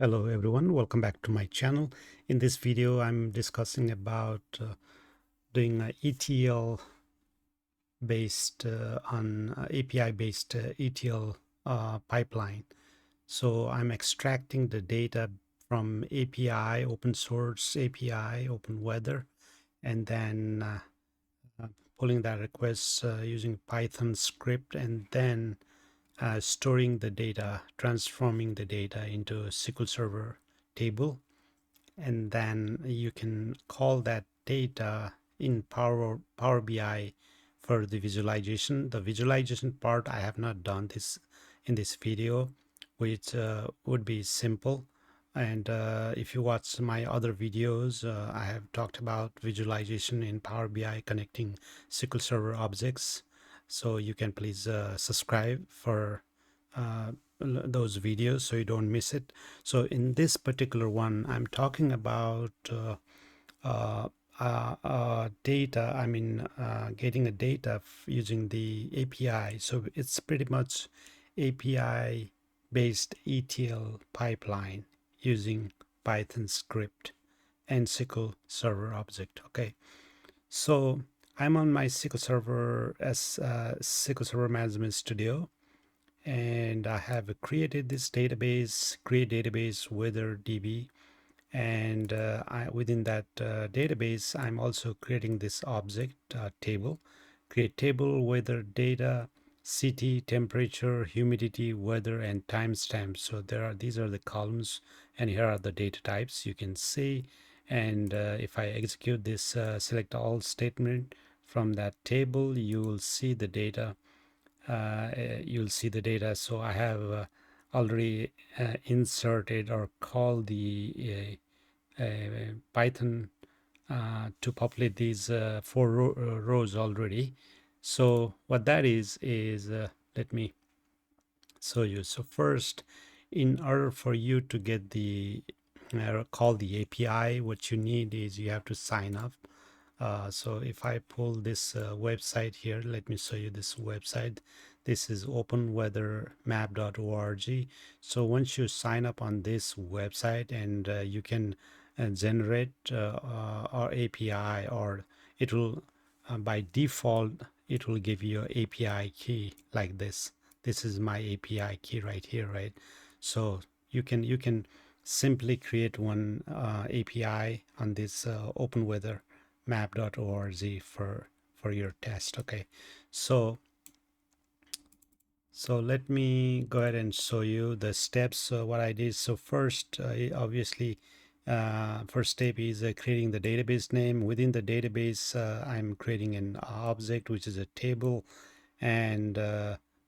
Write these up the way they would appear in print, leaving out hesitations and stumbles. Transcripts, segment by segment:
Hello everyone, welcome back to my channel. In this video I'm discussing about doing a ETL based on API based ETL pipeline. So I'm extracting the data from API, open source API, open weather, and then uh, pulling that request using Python script, and then storing the data, transforming the data into a SQL Server table, and then you can call that data in Power BI for the visualization. The visualization part I have not done this in this video, which would be simple. And if you watch my other videos, I have talked about visualization in Power BI connecting SQL Server objects. So you can please subscribe for uh, those videos so you don't miss it. So in this particular one, I'm talking about uh, data. I mean, getting the data using the API. So it's pretty much API based ETL pipeline using Python script and SQL Server object. Okay, so I'm on my SQL Server as SQL Server Management Studio, and I have created this database, create database weather DB, and within that database I'm also creating this object table, create table weather data, city, temperature, humidity, weather, and timestamp. So these are the columns, and here are the data types you can see. And if I execute this select all statement from that table, you will see the data. You'll see the data. So I have already inserted or called the Python to populate these four rows already. So what that is let me show you. So first, in order for you to get the call the API, what you need is you have to sign up. So if I pull this website here, let me show you this website. This is openweathermap.org. So once you sign up on this website, and you can generate our API, or it will by default it will give you an API key like this. This is my API key right here, right? So you can simply create one API on this OpenWeather map.org for your test. Okay, so let me go ahead and show you the steps. What I did. So first, obviously, first step is creating the database name. Within the database, I'm creating an object, which is a table, and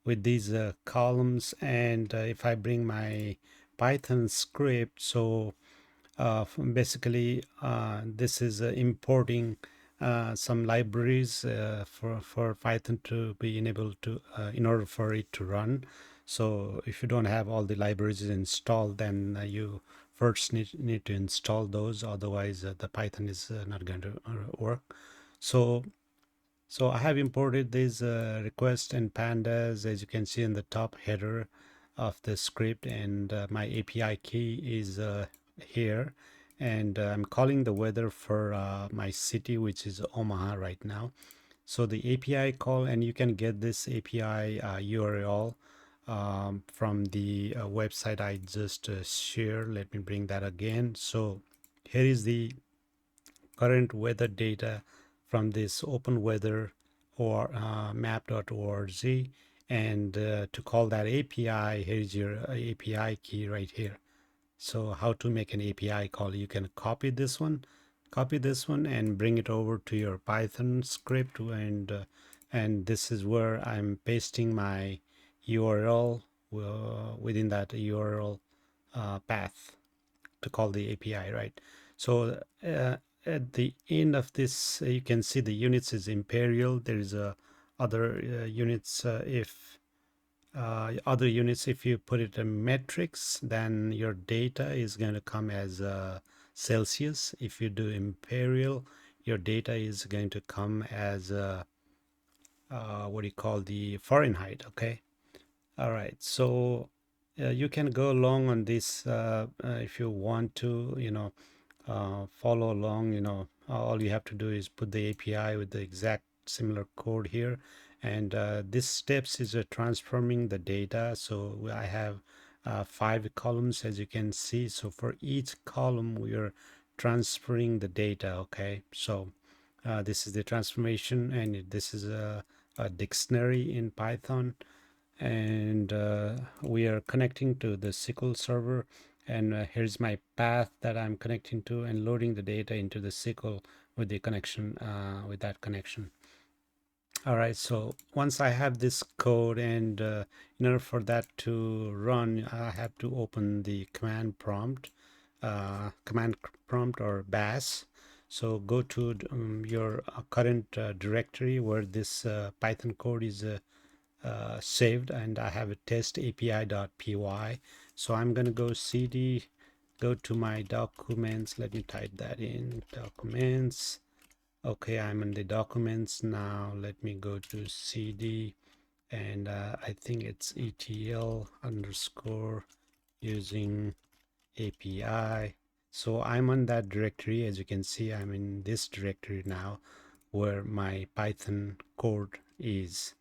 with these columns. And if I bring my Python script, so basically this is importing some libraries for Python to be enabled to in order for it to run. So if you don't have all the libraries installed, then you first need to install those, otherwise the Python is not going to work. So I have imported these requests and pandas, as you can see in the top header of the script, and my API key is here, and I'm calling the weather for my city, which is Omaha right now. So the API call, and you can get this API URL from the website I just shared. Let me bring that again. So here is the current weather data from this open weather or map.org, and to call that API, here's your API key right here. So how to make an API call? You can copy this one, and bring it over to your Python script, and this is where I'm pasting my URL within that URL path to call the API, right? So at the end of this, you can see the units is imperial. There is a other units. If other units, if you put it in metrics, then your data is going to come as Celsius. If you do imperial, your data is going to come as what do you call the Fahrenheit. Okay. All right. So you can go along on this if you want to, follow along. All you have to do is put the API with the exact similar code here. And this steps is transforming the data. So I have 5 columns, as you can see. So for each column, we are transferring the data. Okay, so this is the transformation, and this is a dictionary in Python. And we are connecting to the SQL server, and here's my path that I'm connecting to and loading the data into the SQL with the connection, with that connection. All right, so once I have this code, and in order for that to run, I have to open the command prompt or bash. So go to your current directory where this Python code is saved, and I have a test api.py. So I'm going to go cd, go to my documents. Let me type that in, documents. Okay, I'm in the documents now. Let me go to cd, and I think it's ETL underscore using API. So I'm on that directory. As you can see, I'm in this directory now where my Python code is.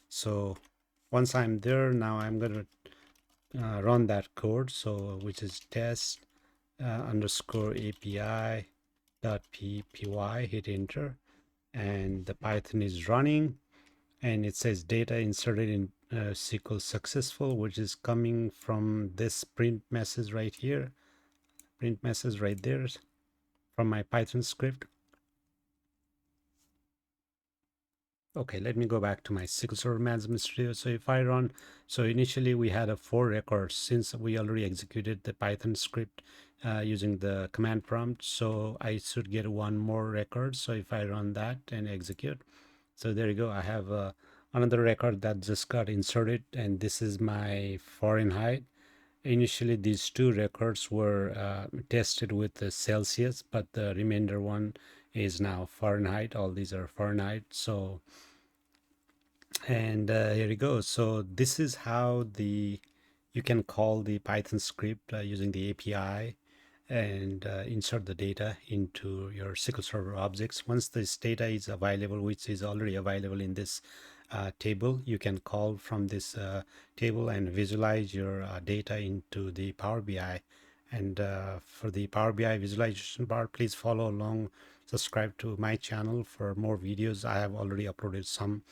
So once I'm there, now I'm going to run that code. So which is test underscore API dot py, hit enter, and the Python is running, and it says data inserted in SQL successful, which is coming from this print message right here, print message right there from my Python script. Okay, let me go back to my SQL Server Management Studio. So if I run, so initially we had a 4 records since we already executed the Python script using the command prompt. So I should get one more record. So if I run that and execute, so there you go. I have another record that just got inserted, and this is my Fahrenheit. Initially, these 2 records were tested with the Celsius, but the remainder one is now Fahrenheit. All these are Fahrenheit. So, and here you go. So this is how you can call the Python script using the API and insert the data into your SQL Server objects. Once this data is available, which is already available in this table, you can call from this table and visualize your data into the Power BI. And for the Power BI visualization bar, please follow along, subscribe to my channel for more videos. I have already uploaded some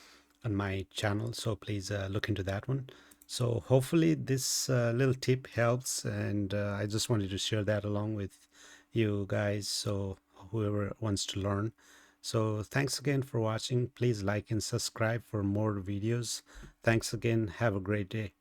on my channel, so please look into that one. So hopefully this little tip helps, and I just wanted to share that along with you guys, so whoever wants to learn. So thanks again for watching. Please like and subscribe for more videos. Thanks again. Have a great day.